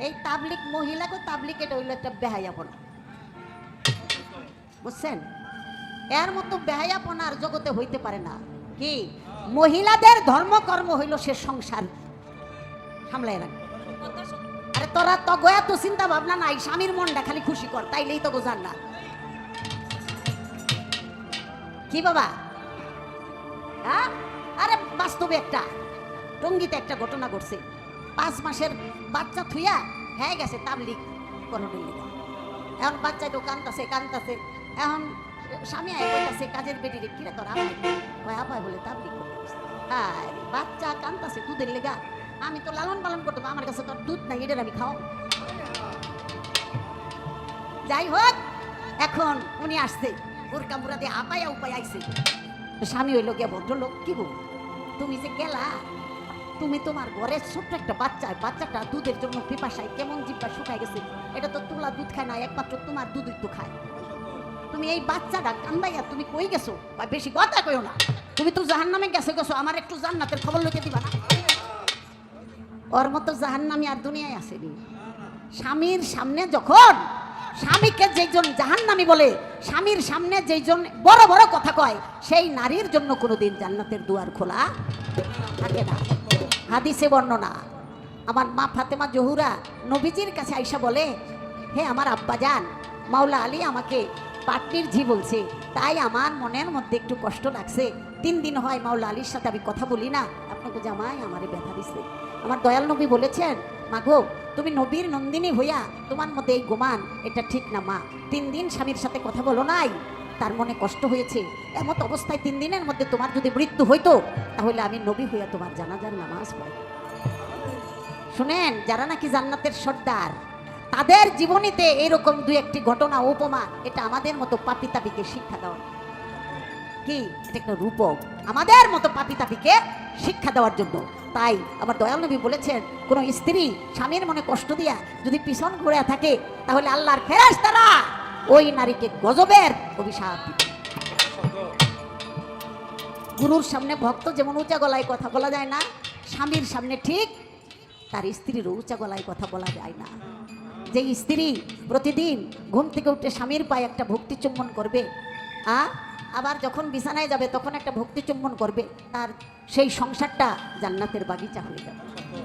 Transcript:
এই তাবলিক মহিলাকে তাবলিক এটা হইলো একটা বেহায়াপনা, বুঝছেন? এর মতো বেহায়াপনার জগতে হইতে পারে না। কি মহিলাদের ধর্মকর্ম হইল সে সংসার সামলাই রাখবে। আরে তোরা তো গোয়া তো চিন্তা ভাবনা নাই, স্বামীর মনটা খালি খুশি কর, তাইলেই তো বোঝান না। কি বাবা? হ্যাঁ, আরে বাস্তবে একটা টঙ্গিতে একটা ঘটনা ঘটছে। 5 মাসের বাচ্চা থুইয়া হয়ে গেছে তাবলিগ করণের লিগা। এখন বাচ্চাটা কান্তাছে কান্তাছে, এখন স্বামী আয় বলতেছে কাজের বেটি রে, কিরে তোর আপাই কয় আপাই বলে তাবলিগ করতে। আরে বাচ্চা কান্তাছে দুধের লেগা, আমি তো লালন পালন করতে, আমার কাছে তোর দুধ নাই, এটার আমি খাও। যাই হোক, এখন উনি আসছে বোরকা মুরা দিয়ে আপাইয়া উপায় আইছে। স্বামী হইল গিয়া ভদ্রলোক, কি গো তুমি যে গেলা, তুমি তোমার ঘরের ছোট্ট একটা বাচ্চাটা দুধের জন্য পিপাসায় কেমন জিব্বা শুকায় গেছে, এটা তো তোলা দুধ খায় না, একমাত্র তোমার দুধই তো খায়। তুমি এই বাচ্চাটা কান্দাইয়া তুমি কই গেছো? বেশি কথা কইও না, তুমি তো জাহান্নামে গেছো, আমার একটু জান্নাতের খবর লইতে দিবা না? ওর মতো জাহান্নামী আর দুনিয়ায় আসেনি। স্বামীর সামনে যখন স্বামীকে যেজন জাহান্নামী বলে, স্বামীর সামনে যেজন বড় বড় কথা কয়, সেই নারীর জন্য কোনোদিন জান্নাতের দুয়ার খোলা থাকে না। হাদিসে বর্ণনা, আমার মা ফাতেমা জহুরা নবীজির কাছে আইসা বলে, হে আমার আব্বাজান, মাওলা আলী আমাকে পাটনির ঝি বলছে, তাই আমার মনের মধ্যে একটু কষ্ট লাগছে। 3 দিন হয় মাওলা আলীর সাথে আমি কথা বলি না, আপনাকে জামাই আমারে ব্যথা দিচ্ছে। আমার দয়াল নবী বলেছেন, মা গো তুমি নবীর নন্দিনী হইয়া তোমার মধ্যে এই গোমান, এটা ঠিক না মা। 3 দিন স্বামীর সাথে কথা বলো নাই, তার মনে কষ্ট হয়েছে। এমত অবস্থায় 3 দিনের মধ্যে তোমার যদি মৃত্যু হইতো, তাহলে আমি নবী হইয়া তোমার জানাজার নামাজ পড়ি। শুনেন, যারা নাকি জান্নাতের সর্দার, তাদের জীবনীতে এরকম 2-1টি ঘটনা উপমা, এটা আমাদের মতো পাপী তাপিকে শিক্ষা দেওয়া। কি এটা একটা রূপক, আমাদের মতো পাপী তাপিকে শিক্ষা দেওয়ার জন্য। তাই আমার দয়াল নবী বলেছেন, কোন স্ত্রী স্বামীর মনে কষ্ট দিয়া যদি পিছন ঘুরে থাকে, তাহলে আল্লাহর ফেরেশতারা ওই নারীকে গজবের অভিশাপ দিবে। গুরুর সামনে ভক্ত যেমন উঁচা গলায় কথা বলা যায় না, স্বামীর সামনে ঠিক তার স্ত্রীর উঁচা গলায় কথা বলা যায় না। যে স্ত্রী প্রতিদিন ঘুম থেকে উঠে স্বামীর পায়ে একটা ভক্তি চুম্বন করবে, আবার যখন বিছানায় যাবে তখন একটা ভক্তি চুম্বন করবে, তার সেই সংসারটা জান্নাতের বাগিচা হয়ে যাবে।